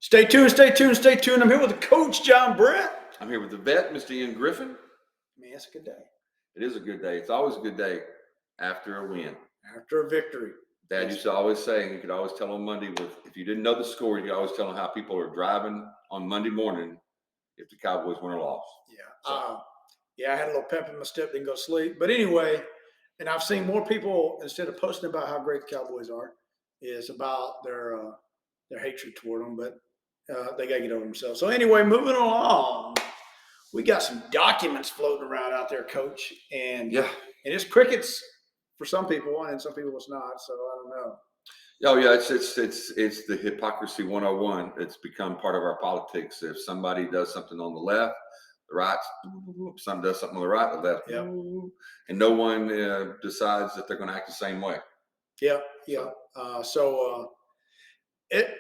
Stay tuned, stay tuned, stay tuned. I'm here with the coach, John Brent. I'm here with the vet, Mr. Ian Griffin. Man, it's a good day. It is a good day. It's always a good day after a win. After a victory. Dad used to always say, you could always tell on Monday, if you didn't know the score, you could always tell them how people are driving on Monday morning if the Cowboys win or lost. Yeah. I had a little pep in my step, didn't go to sleep. But anyway, and I've seen more people, instead of posting about how great the Cowboys are, is about their hatred toward them. But they got to get over themselves. So anyway, moving along. We got some documents floating around out there, Coach. And it's crickets for some people, and some people it's not. So I don't know. Oh yeah, it's the hypocrisy 101. It's become part of our politics. If somebody does something on the left, the right, some does something on the right, the left, and no one decides that they're going to act the same way. Yeah.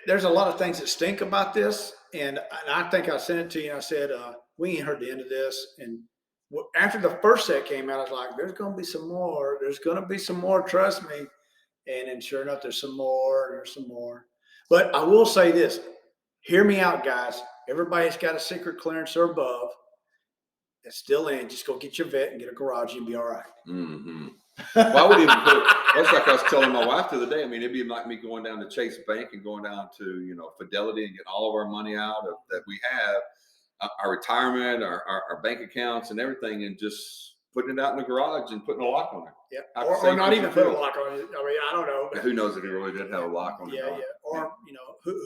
There's a lot of things that stink about this, and I think I sent it to you. And I said we ain't heard the end of this, and after the first set came out, I was like, "There's going to be some more. There's going to be some more. Trust me." And then, sure enough, there's some more. There's some more. But I will say this: hear me out, guys. Everybody's got a secret clearance or above. It's still in. Just go get your vet and get a garage, and be all right. Mm-hmm. Well, I would even that's like I was telling my wife the other day. I mean, it'd be like me going down to Chase Bank and going down to Fidelity and getting all of our money out that we have, our retirement, our bank accounts, and everything, and just putting it out in the garage and putting a lock on it. Yeah, or not even put a lock on it. I mean, I don't know. Who knows if he really did have a lock on it? Yeah. Or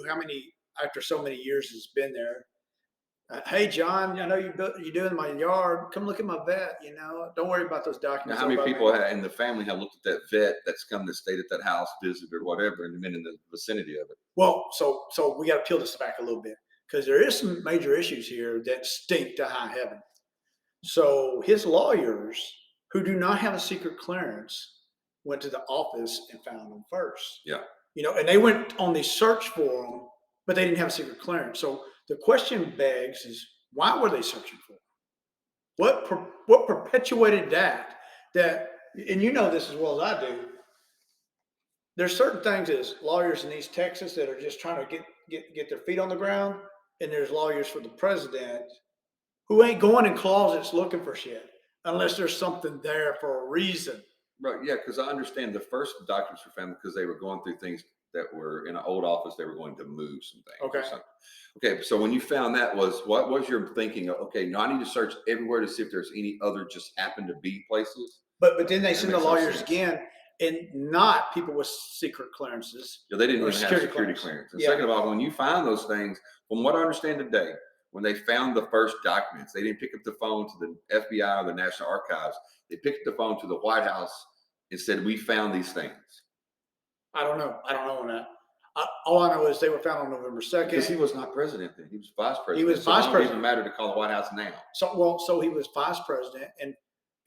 how many after so many years it's been there. Hey, John, I know you're doing my yard. Come look at my vet. Don't worry about those documents. Now, how many people in the family have looked at that vet that's come to stayed at that house, visited or whatever, and been in the vicinity of it? Well, so we got to peel this back a little bit, because there is some major issues here that stink to high heaven. So his lawyers, who do not have a secret clearance, went to the office and found him first. Yeah. And they went on the search for him, but they didn't have a secret clearance. So the question begs is, why were they searching for him? What perpetuated that? And you know this as well as I do. There's certain things as lawyers in East Texas that are just trying to get their feet on the ground, and there's lawyers for the president who ain't going in closets looking for shit unless there's something there for a reason. Right. Yeah, because I understand the first documents were found because they were going through things that were in an old office. They were going to move some things. Okay. So when you found that, what was your thinking of, okay, now I need to search everywhere to see if there's any other just happen to be places? But then they send the lawyers again, and not people with secret clearances. Yeah, they didn't even have security clearance. And second of all, when you find those things, from what I understand today, when they found the first documents, they didn't pick up the phone to the FBI or the National Archives. They picked up the phone to the White House and said, "We found these things." I don't know on that. All I know is they were found on November 2nd. Because he was not president then; he was vice president. He was vice president. It doesn't matter to call the White House now. So he was vice president, and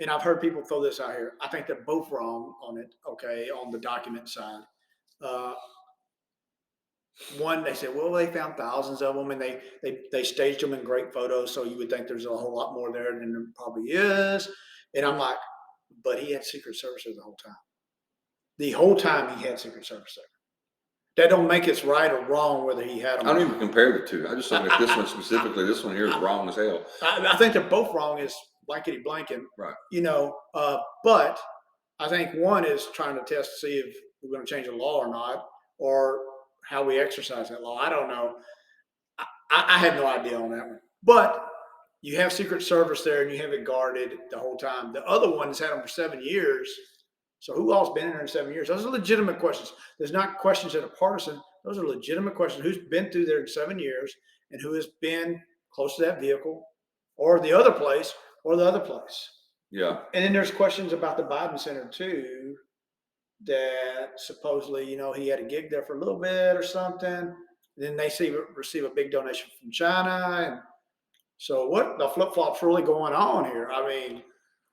I've heard people throw this out here. I think they're both wrong on it. Okay, on the document side. One, they said, well, they found thousands of them, and they staged them in great photos, so you would think there's a whole lot more there than there probably is. And I'm like, but he had Secret Service there the whole time. The whole time he had Secret Service there. That don't make it right or wrong whether he had them. I don't even compare the two. I just think this one specifically, this one here is wrong as hell. I think they're both wrong as blankety blanket. Right. But I think one is trying to test to see if we're going to change the law or not, or how we exercise that law. I don't know. I had no idea on that one. But you have Secret Service there, and you have it guarded the whole time. The other one has had them for 7 years. So who all's been in there in 7 years? Those are legitimate questions. There's not questions that are partisan. Those are legitimate questions. Who's been through there in 7 years, and who has been close to that vehicle, or the other place, or the other place? Yeah. And then there's questions about the Biden Center too, that supposedly, he had a gig there for a little bit or something. And then they receive a big donation from China. And so what the flip-flop's really going on here? I mean,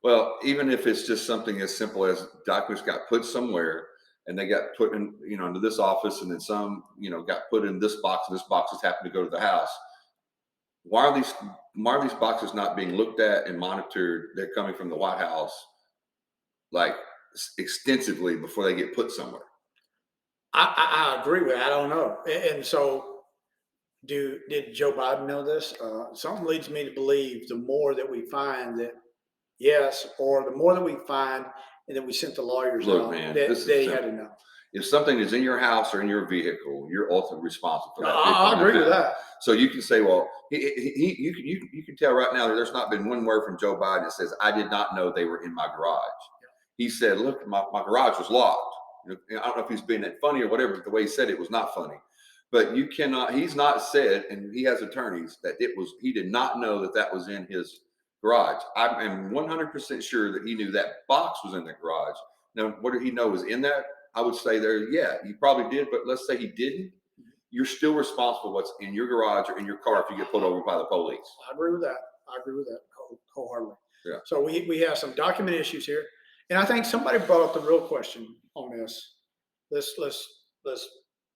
well, even if it's just something as simple as documents got put somewhere and they got put in, into this office, and then some, got put in this box, and this box just happened to go to the house. Why are these boxes not being looked at and monitored? They're coming from the White House, like, extensively before they get put somewhere. I agree with that. I don't know. And so Did Joe Biden know this? Something leads me to believe the more that we find that yes, or the more that we find and then we sent the lawyers Look, out man, that this is he had simple. to know. If something is in your house or in your vehicle, you're ultimately responsible for that vehicle I and that agree with house. that. So you can say, well, you can tell right now that there's not been one word from Joe Biden that says, I did not know they were in my garage. He said, look, my garage was locked. I don't know if he's being that funny or whatever, but the way he said it was not funny. But you cannot, he's not said, and he has attorneys, that he did not know that that was in his garage. I am 100% sure that he knew that box was in the garage. Now, what did he know was in that? I would say there, yeah, he probably did, but let's say he didn't. You're still responsible for what's in your garage or in your car if you get pulled over by the police. I agree with that. I agree with that wholeheartedly. Yeah. So we have some document issues here, and I think somebody brought up the real question on this. Let's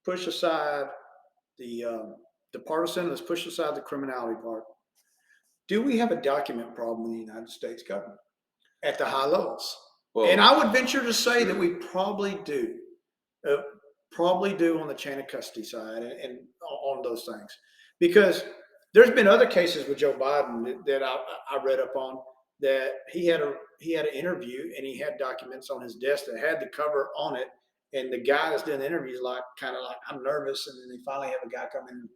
push aside the partisan. Let's push aside the criminality part. Do we have a document problem in the United States government at the high levels? Well, And I would venture to say sure. that we uh, probably do on the chain of custody side and on those things, because there's been other cases with Joe Biden that I read up on that he had an interview and he had documents on his desk that had the cover on it, and the guy that's doing the interview is like kind of like I'm nervous, and then they finally have a guy come in and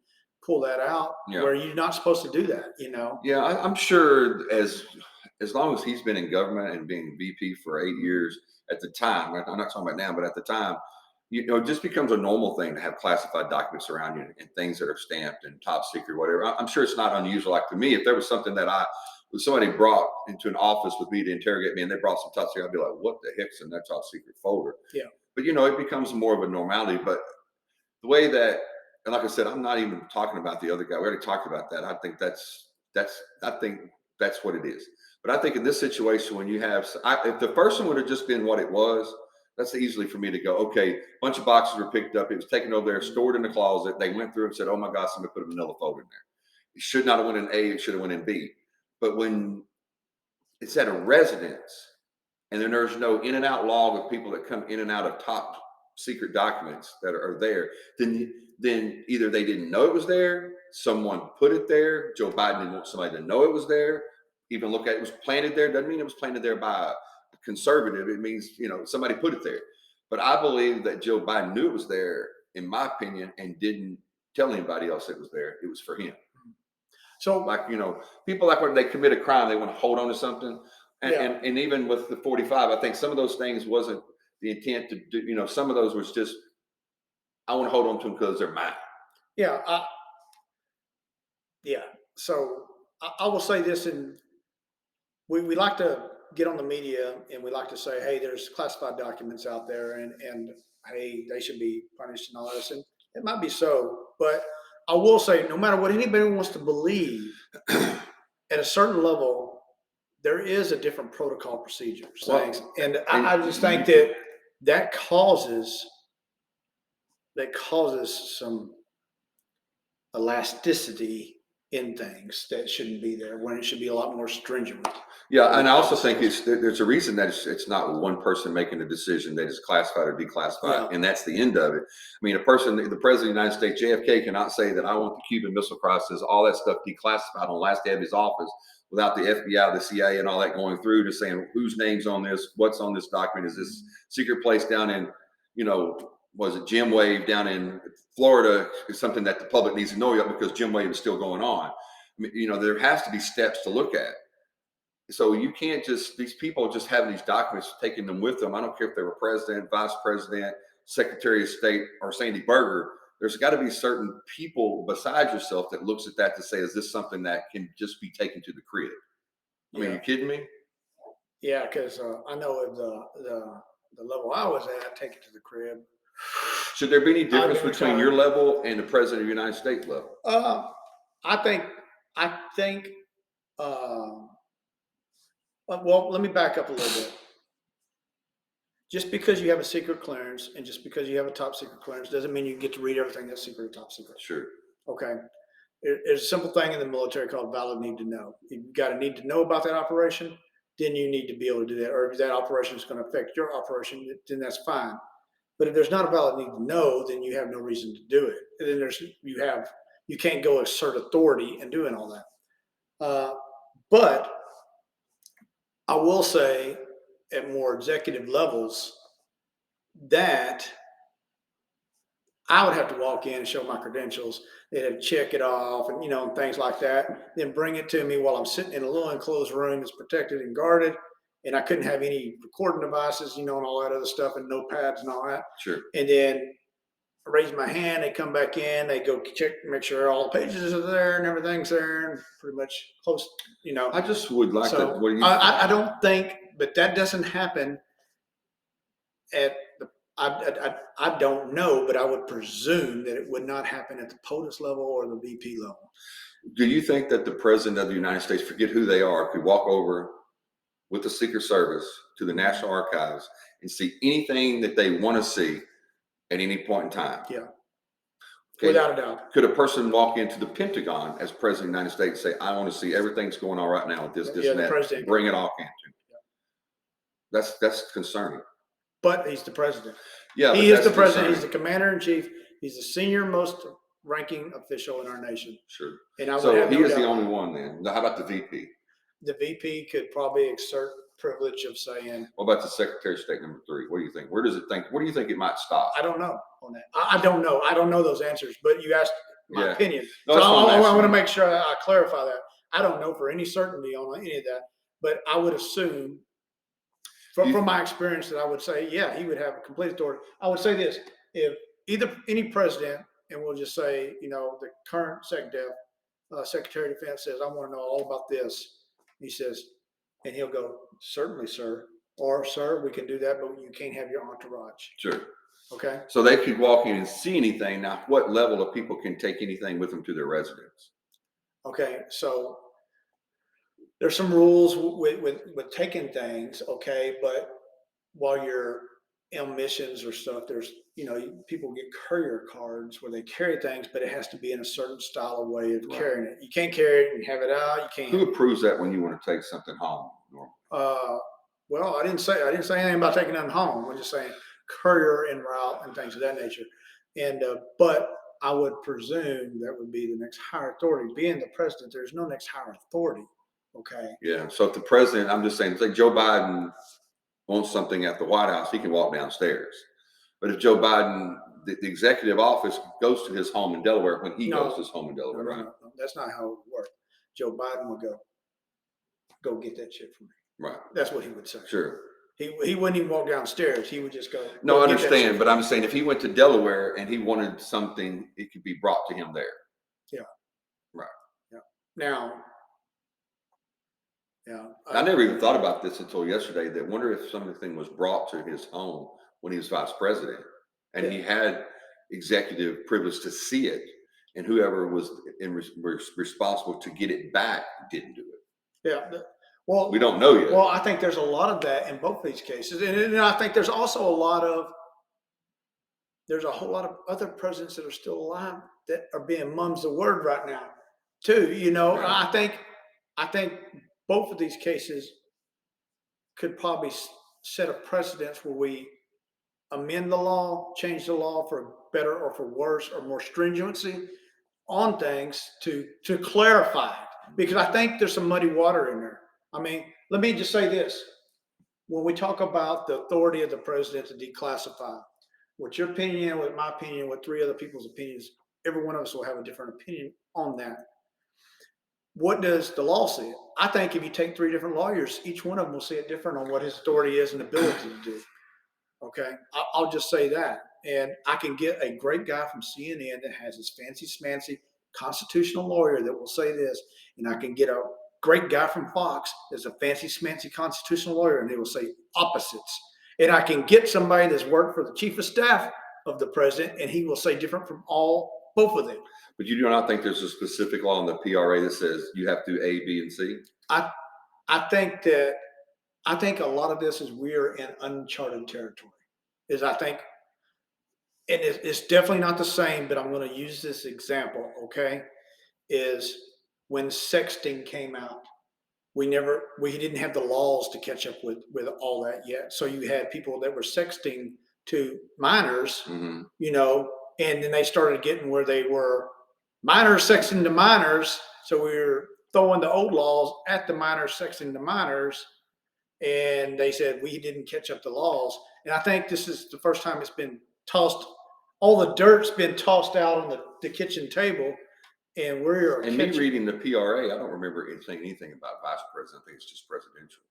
pull that out Yeah. where you're not supposed to do that, you know. Yeah, I'm sure as long as he's been in government and being VP for 8 years at the time, I'm not talking about now, but at the time, it just becomes a normal thing to have classified documents around you and things that are stamped and top secret, whatever. I'm sure it's not unusual. Like to me, if there was something that somebody brought into an office with me to interrogate me and they brought some top secret, I'd be like, what the heck's in that top secret folder? Yeah. But it becomes more of a normality. But the way that, and like I said, I'm not even talking about the other guy. We already talked about that. I think I think that's what it is. But I think in this situation, when you have, if the first one would have just been what it was, that's easily for me to go, okay, a bunch of boxes were picked up. It was taken over there, stored in the closet. They went through and said, oh my God, somebody put a manila folder in there. It should not have went in A, it should have went in B. But when it's at a residence, and then there's no in and out log of people that come in and out of top secret documents that are there, then either they didn't know it was there, someone put it there, Joe Biden didn't want somebody to know it was there, even look at it was planted there, doesn't mean it was planted there by a conservative, it means somebody put it there. But I believe that Joe Biden knew it was there, in my opinion, and didn't tell anybody else it was there. It was for him. So, like, people, like when they commit a crime, they want to hold on to something. And even with the 45, I think some of those things wasn't the intent to do, some of those was just, I want to hold on to them because they're mine. Yeah. Yeah. So I will say this, and we like to get on the media and we like to say, hey, there's classified documents out there, and hey, they should be punished and all this. And it might be so, but I will say, no matter what anybody wants to believe, at a certain level, there is a different protocol procedures things. And I just think that causes some elasticity in things that shouldn't be there when it should be a lot more stringent. Yeah, and I also think there's a reason that it's not one person making a decision that is classified or declassified, and that's the end of it. I mean, the president of the United States, JFK, cannot say that I want the Cuban Missile Crisis, all that stuff declassified on the last day of his office without the FBI, the CIA, and all that going through to saying whose name's on this, what's on this document, is this secret place down in, was it Jim Wave down in Florida, is something that the public needs to know yet because Jim Wave is still going on. I mean, there has to be steps to look at. So you can't these people just having these documents, taking them with them. I don't care if they were president, vice president, secretary of state, or Sandy Berger. There's got to be certain people besides yourself that looks at that to say, is this something that can just be taken to the crib? I mean, you kidding me? Yeah, because I know at the level I was at, take it to the crib. Should there be any difference between your level and the president of the United States level? I think. Well, let me back up a little bit. Just because you have a secret clearance and just because you have a top secret clearance doesn't mean you get to read everything that's secret or top secret. Sure. Okay. There's a simple thing in the military called valid need to know. You've got to need to know about that operation, then you need to be able to do that. Or if that operation is going to affect your operation, then that's fine. But if there's not a valid need to know, then you have no reason to do it. And then You can't go assert authority and doing all that. But I will say at more executive levels that I would have to walk in and show my credentials. They'd have to check it off and, and things like that. Then bring it to me while I'm sitting in a little enclosed room that's protected and guarded. And I couldn't have any recording devices, and all that other stuff and notepads and all that. Sure. And then I raise my hand, they come back in, they go check, make sure all the pages are there and everything's there and pretty much close, I just would like So to. What do you? I don't think, but that doesn't happen at the, I don't know, but I would presume that it would not happen at the POTUS level or the VP level. Do you think that the president of the United States, forget who they are, could walk over with the Secret Service to the National Archives and see anything that they want to see at any point in time? Yeah. Okay. Without a doubt. Could a person walk into the Pentagon as president of the United States and say, I want to see everything's going on right now with this, Yeah, and the that, president. bring it all into me? That's concerning. But he's the president. Yeah, he is the president. concerning. He's the commander in chief. He's the senior most ranking official in our nation. Sure. And I So would have he no is the doubt. only one then. Now, how about the VP? The VP could probably exert privilege of saying, What about the Secretary of State number 3? What do you think? Where do you think it might stop? I don't know on that. I don't know. I don't know those answers, but you asked my opinion. No, so that's what I'm I want to asking. make sure I clarify that. I don't know for any certainty on any of that, but I would assume from my experience that I would say, yeah, he would have complete authority. I would say this, if any president, and we'll just say, the current Secretary of Defense says, I want to know all about this. He says, and he'll go, certainly, sir. Or, sir, we can do that, but you can't have your entourage. Sure. Okay. So they could walk in and see anything. Now, what level of people can take anything with them to their residence? Okay. So there's some rules with taking things. Okay. But while you're on missions or stuff, there's, people get courier cards where they carry things, but it has to be in a certain style of way of carrying it. You can't carry it and have it out. You can't. Who approves that when you want to take something home? Well, I didn't say anything about taking them home. I'm just saying courier en route and things of that nature. And but I would presume that would be the next higher authority. Being the president, there's no next higher authority. Okay. Yeah. So if the president, I'm just saying, say Joe Biden wants something at the White House, he can walk downstairs. But if Joe Biden, the executive office goes to his home in Delaware when he goes to his home in Delaware, right? No, that's not how it would work. Joe Biden would go get that shit for me. Right. That's what he would say. Sure. He wouldn't even walk downstairs. He would just go. No, I understand, but I'm saying if he went to Delaware and he wanted something, it could be brought to him there. Yeah. Right. Yeah. Now. Yeah. I never even thought about this until yesterday. That wonder if something was brought to his home when he was vice president, and he had executive privilege to see it, and whoever was responsible to get it back didn't do it. Yeah. Well, we don't know yet. Well, I think there's a lot of that in both these cases, and I think there's also a whole lot of other presidents that are still alive that are being mum's the word right now, too. Right. I think both of these cases could probably set a precedence where we amend the law, change the law for better or for worse or more stringency on things to clarify it, because I think there's some muddy water in there. I mean, let me just say this. When we talk about the authority of the president to declassify, what's your opinion, what my opinion, what three other people's opinions, every one of us will have a different opinion on that. What does the law say? I think if you take three different lawyers, each one of them will say it different on what his authority is and ability to do. Okay, I'll just say that. And I can get a great guy from CNN that has his fancy smancy constitutional lawyer that will say this, and I can get a great guy from Fox that's a fancy smancy constitutional lawyer, and they will say opposites. And I can get somebody that's worked for the chief of staff of the president, and he will say different from both of them. But you do not think there's a specific law in the PRA that says you have to do A, B, and C? I think a lot of this is we're in uncharted territory. And it's definitely not the same, but I'm going to use this example, okay? Is when sexting came out, we didn't have the laws to catch up with all that yet. So you had people that were sexting to minors, Mm-hmm. and then they started getting where they were minors sexting the minors. So we're throwing the old laws at the minors sexting the minors. And they said we didn't catch up the laws. And I think this is the first time it's been tossed. All the dirt's been tossed out on the kitchen table, and we're And me reading the PRA, I don't remember anything about vice president. I think it's just presidential.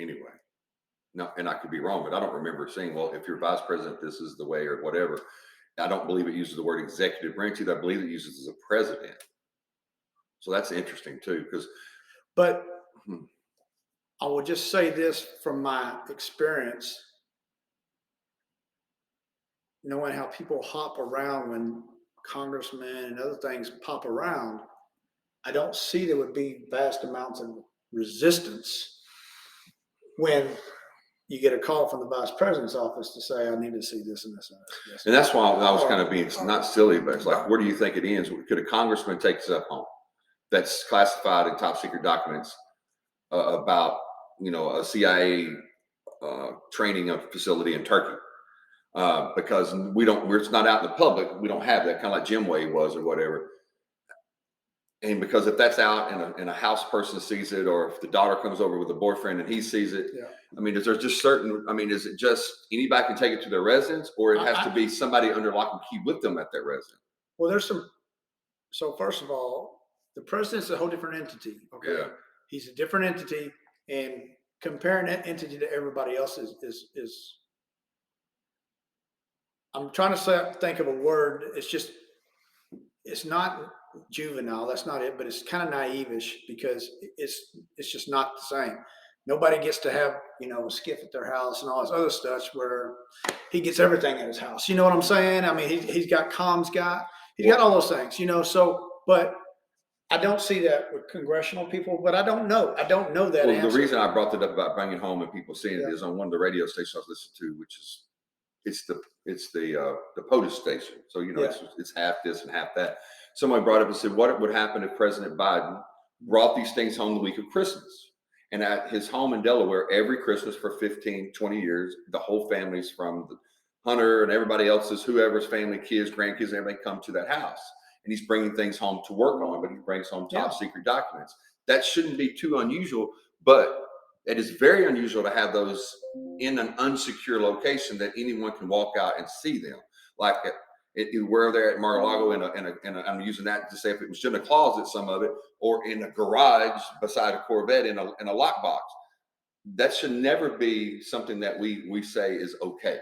Anyway, no, and I could be wrong, but I don't remember saying, well, if you're vice president, this is the way or whatever. I don't believe it uses the word executive branch either. I believe it uses as a president. So that's interesting too, because. But I will just say this from my experience, knowing how people hop around when congressmen and other things pop around, I don't see there would be vast amounts of resistance when you get a call from the vice president's office to say, I need to see this and this and this. And that's why I was kind of being not silly, but it's like, where do you think it ends? Could a congressman take stuff home that's classified in top secret documents about, a CIA training facility in Turkey? Because it's not out in the public. We don't have that, kind of like Jim Wade was or whatever. And because if that's out and a house person sees it, or if the daughter comes over with a boyfriend and he sees it, Yeah. I mean, is there just certain, is it just anybody can take it to their residence, or it has to be somebody under lock and key with them at their residence? Well, so first of all, the president's a whole different entity. Okay. Yeah. He's a different entity, and comparing that entity to everybody else is I'm trying to think of a word. It's not juvenile. That's not it, but it's kind of naive-ish because it's just not the same. Nobody gets to have, a skiff at their house and all this other stuff where he gets everything at his house. You know what I'm saying? I mean, he's got comms guy. He's got all those things, so, but I don't see that with congressional people, but I don't know. I don't know that answer. The reason I brought that up about bringing home and people seeing it is on one of the radio stations I listen to, which is, it's the POTUS station. So, it's half this and half that. Somebody brought up and said, what would happen if President Biden brought these things home the week of Christmas? And at his home in Delaware, every Christmas for 15, 20 years, the whole families from the Hunter and everybody else's, whoever's family, kids, grandkids, everybody come to that house. And he's bringing things home to work on, but he brings home top secret documents. That shouldn't be too unusual, but it is very unusual to have those in an unsecure location that anyone can walk out and see them. Like where they're at Mar-a-Lago in a, I'm using that to say if it was in a closet, some of it, or in a garage beside a Corvette in a lockbox. That should never be something that we say is okay.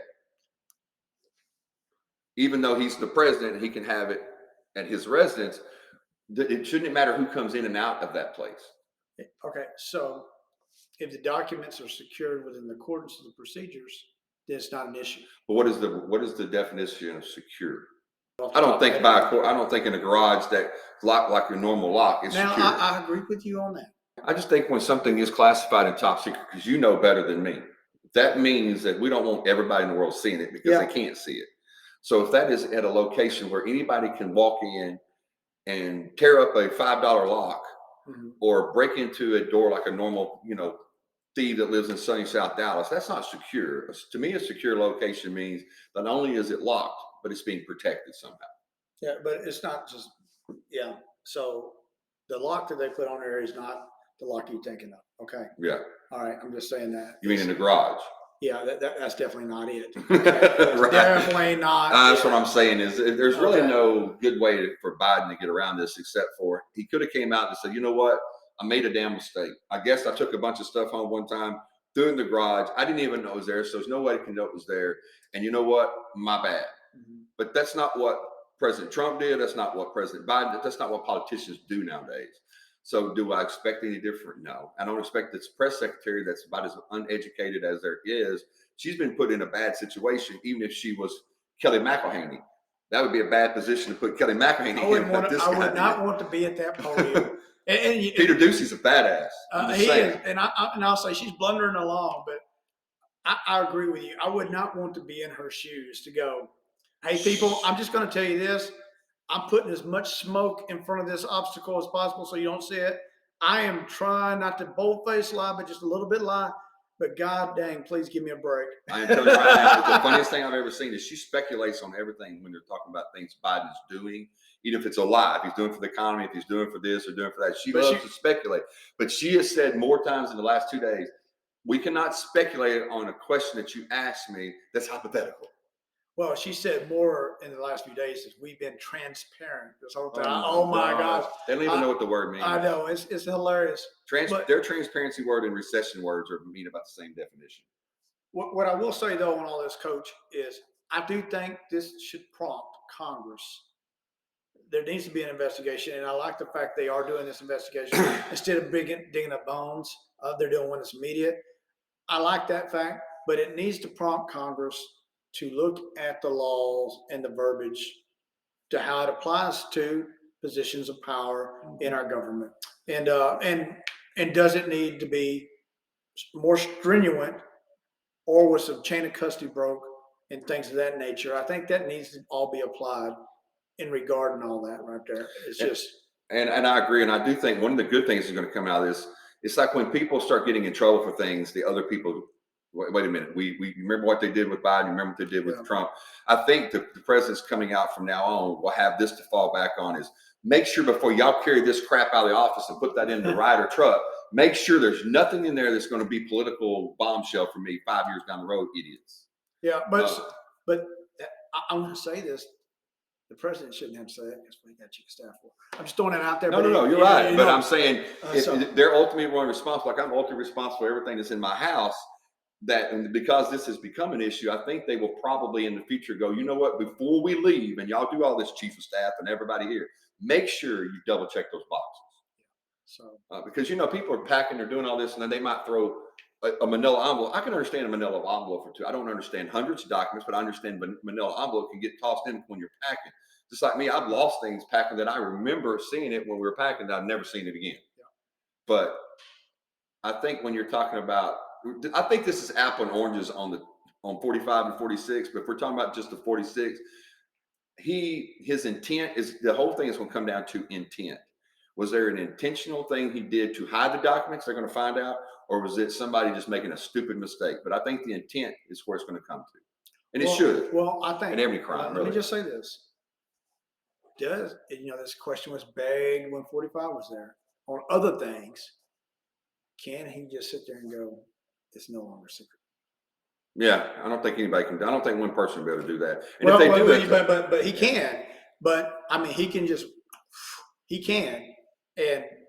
Even though he's the president and he can have it at his residence, it shouldn't matter who comes in and out of that place. Okay, so if the documents are secured within the accordance of the procedures, then it's not an issue. But what is the definition of secure? I don't think in a garage that locked like your normal lock is secure. I agree with you on that. I just think when something is classified in top secret, because you know better than me, that means that we don't want everybody in the world seeing it because they can't see it. So if that is at a location where anybody can walk in and tear up a $5 lock or break into a door like a normal, thief that lives in sunny South Dallas, that's not secure. To me, a secure location means not only is it locked, but it's being protected somehow. Yeah, but it's not just, so the lock that they put on there is not the lock you're thinking of. Okay. Yeah. All right. I'm just saying that. You mean in the garage? Yeah, that's definitely not it. Okay? Right. Definitely not. That's what I'm saying is there's really no good way for Biden to get around this except for he could have came out and said, you know what? I made a damn mistake. I guess I took a bunch of stuff home one time, threw it in the garage. I didn't even know it was there. So there's no way to know it was there. And you know what? My bad. But that's not what President Trump did. That's not what President Biden did. That's not what politicians do nowadays. So do I expect any different? No. I don't expect this press secretary that's about as uneducated as there is. She's been put in a bad situation, even if she was Kelly McElhaney. That would be a bad position to put Kelly McElhaney in. I would not want to be at that podium. And Peter Ducey's a badass. He is, and I'll say she's blundering along, but I agree with you. I would not want to be in her shoes to go, hey, people, I'm just going to tell you this. I'm putting as much smoke in front of this obstacle as possible so you don't see it. I am trying not to boldface lie, but just a little bit lie. but God dang, please give me a break. I am telling you right now, the funniest thing I've ever seen is she speculates on everything when they're talking about things Biden's doing, even if it's a lie. If he's doing for the economy, if he's doing for this or doing for that, she loves to speculate. But she has said more times in the last 2 days, we cannot speculate on a question that you asked me that's hypothetical. Well, she said more in the last few days is we've been transparent this whole time. Oh my gosh. They don't even know what the word means. I know, it's hilarious. Their transparency word and recession words are mean about the same definition. What I will say though on all this, Coach, is I do think this should prompt Congress. There needs to be an investigation, and I like the fact they are doing this investigation instead of digging up bones. They're doing when it's immediate. I like that fact, but it needs to prompt Congress to look at the laws and the verbiage to how it applies to positions of power in our government, and does it need to be more stringent, or was some chain of custody broke and things of that nature? I think that needs to all be applied in regard and all that right there. It's just and I agree, and I do think one of the good things is going to come out of this. It's like when people start getting in trouble for things, the other people. Wait a minute. We remember what they did with Biden. Remember what they did with Trump. I think the president's coming out from now on will have this to fall back on: is make sure before y'all carry this crap out of the office and put that in the Ryder truck, make sure there's nothing in there that's going to be political bombshell for me 5 years down the road, idiots. Yeah, but I want to say this: the president shouldn't have to say that because we got chief of staff for. I'm just throwing it out there. No, you're right. But I'm saying if they're ultimately responsible, like I'm ultimately responsible for everything that's in my house. And because this has become an issue, I think they will probably in the future go, you know what, before we leave, and y'all do all this, chief of staff and everybody here, make sure you double check those boxes. So because people are packing, they're doing all this, and then they might throw a manila envelope. I can understand a manila envelope or two. I don't understand hundreds of documents, but I understand manila envelope can get tossed in when you're packing. Just like me, I've lost things packing that I remember seeing it when we were packing that I've never seen it again. Yeah. But I think when you're talking about, I think this is apple and oranges on 45 and 46, but if we're talking about just the 46, his intent is, the whole thing is going to come down to intent. Was there an intentional thing he did to hide the documents they're going to find out, or was it somebody just making a stupid mistake? But I think the intent is where it's going to come to, and it should. Well, I think in every crime. Let me just say this: this question was begged when 45 was there on other things. Can he just sit there and go, it's no longer secret? Yeah, I don't think anybody can. I don't think one person will be able to do that. And well, if they but he can. But I mean, he can.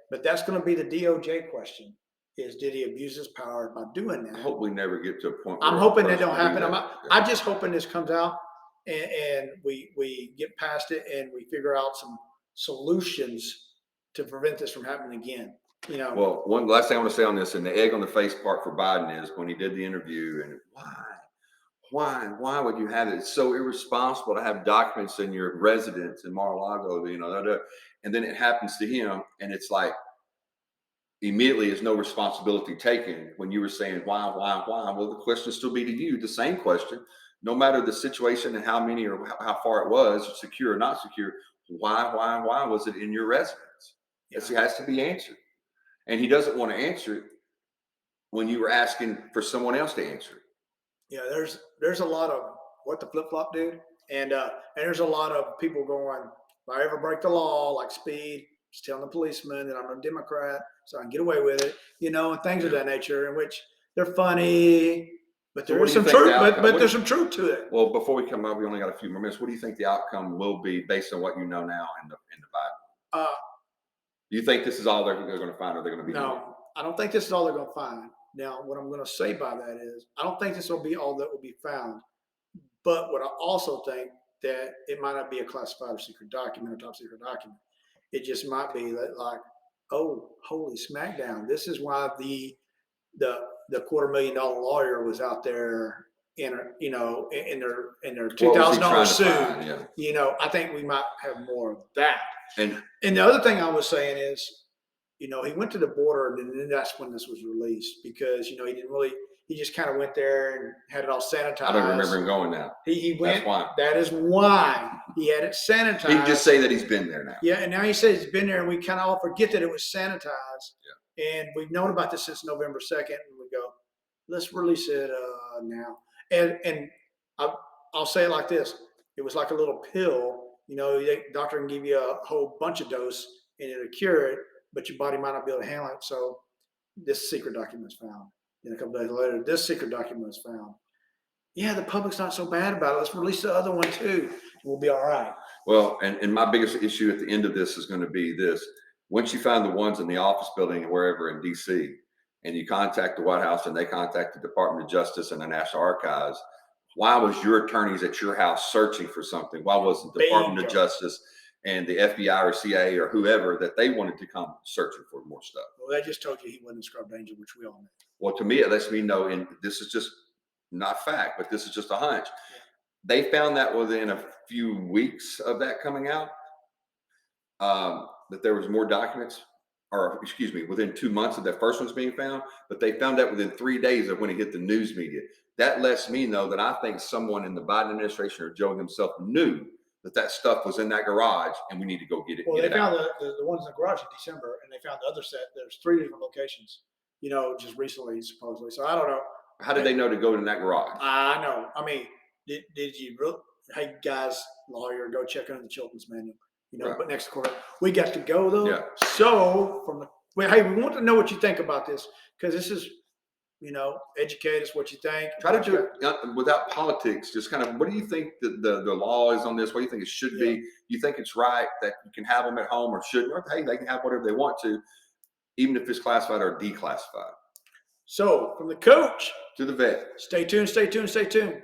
But that's going to be the DOJ question: is did he abuse his power by doing that? I hope we never get to a point. I'm hoping that don't happen. I'm just hoping this comes out and we get past it and we figure out some solutions to prevent this from happening again. Well, one last thing I want to say on this, and the egg on the face part for Biden is when he did the interview, and why would you have it? It's so irresponsible to have documents in your residence in Mar-a-Lago, and then it happens to him, and it's like immediately is no responsibility taken. When you were saying why? Well, the question still be to you, the same question, no matter the situation and how many or how far it was, secure or not secure. Why was it in your residence? It has to be answered. And he doesn't want to answer it when you were asking for someone else to answer it. Yeah, there's a lot of what the flip-flop did. And there's a lot of people going, if I ever break the law, like speed, just telling the policeman that I'm a Democrat so I can get away with it, and things of that nature, in which they're funny, but there is some truth, but there's some truth to it. Well, before we come up, we only got a few more minutes. What do you think the outcome will be based on what you know now in the Bible? Do you think this is all they're going to find, or they're going to be? No, I don't think this is all they're going to find. Now, what I'm going to say by that is, I don't think this will be all that will be found. But what I also think that it might not be a classified or secret document or top secret document. It just might be that, like, oh, holy smackdown! This is why the $250,000 lawyer was out there in their $2,000 suit. Yeah. I think we might have more of that. And the other thing I was saying is, he went to the border, and then that's when this was released, because he just kind of went there and had it all sanitized. I don't remember him going now. He went. That's why. That is why he had it sanitized. He can just say that he's been there now. Yeah, and now he says he's been there, and we kind of all forget that it was sanitized. Yeah. And we've known about this since November 2nd, and we go, let's release it now. And I'll say it like this: it was like a little pill. You know, the doctor can give you a whole bunch of dose and it'll cure it, but your body might not be able to handle it. So this secret document is found. Then a couple days later, this secret document is found. Yeah, the public's not so bad about it. Let's release the other one too. We'll be all right. Well, and my biggest issue at the end of this is going to be this. Once you find the ones in the office building and wherever in DC, and you contact the White House and they contact the Department of Justice and the National Archives, why was your attorneys at your house searching for something? Why wasn't the Department of Justice and the FBI or CIA or whoever that they wanted to come searching for more stuff? Well, they just told you he wasn't a scrub angel, which we all know. Well, to me, it lets me know, and this is just not fact, but this is just a hunch. They found that within a few weeks of that coming out, that there was more documents, or excuse me, within 2 months of that first one's being found, but they found that within 3 days of when it hit the news media. That lets me know that I think someone in the Biden administration or Joe himself knew that that stuff was in that garage and we need to go get it. Well, get they it found out. the ones in the garage in December, and they found the other set. There's 3 different locations, you know, just recently, supposedly. So I don't know. How did they know to go in that garage? I know. I mean, did you really? Hey, guys, lawyer, go check under the children's manual. You know, Right. but next quarter we got to go though. Yeah. So hey, we want to know what you think about this because this is, you know, educate us what you think. Try to do it without politics. Just kind of, what do you think the law is on this? What do you think it should be? You think it's right that you can have them at home or shouldn't? Or hey, they can have whatever they want to, even if it's classified or declassified. So from the coach To the vet. stay tuned, stay tuned, stay tuned.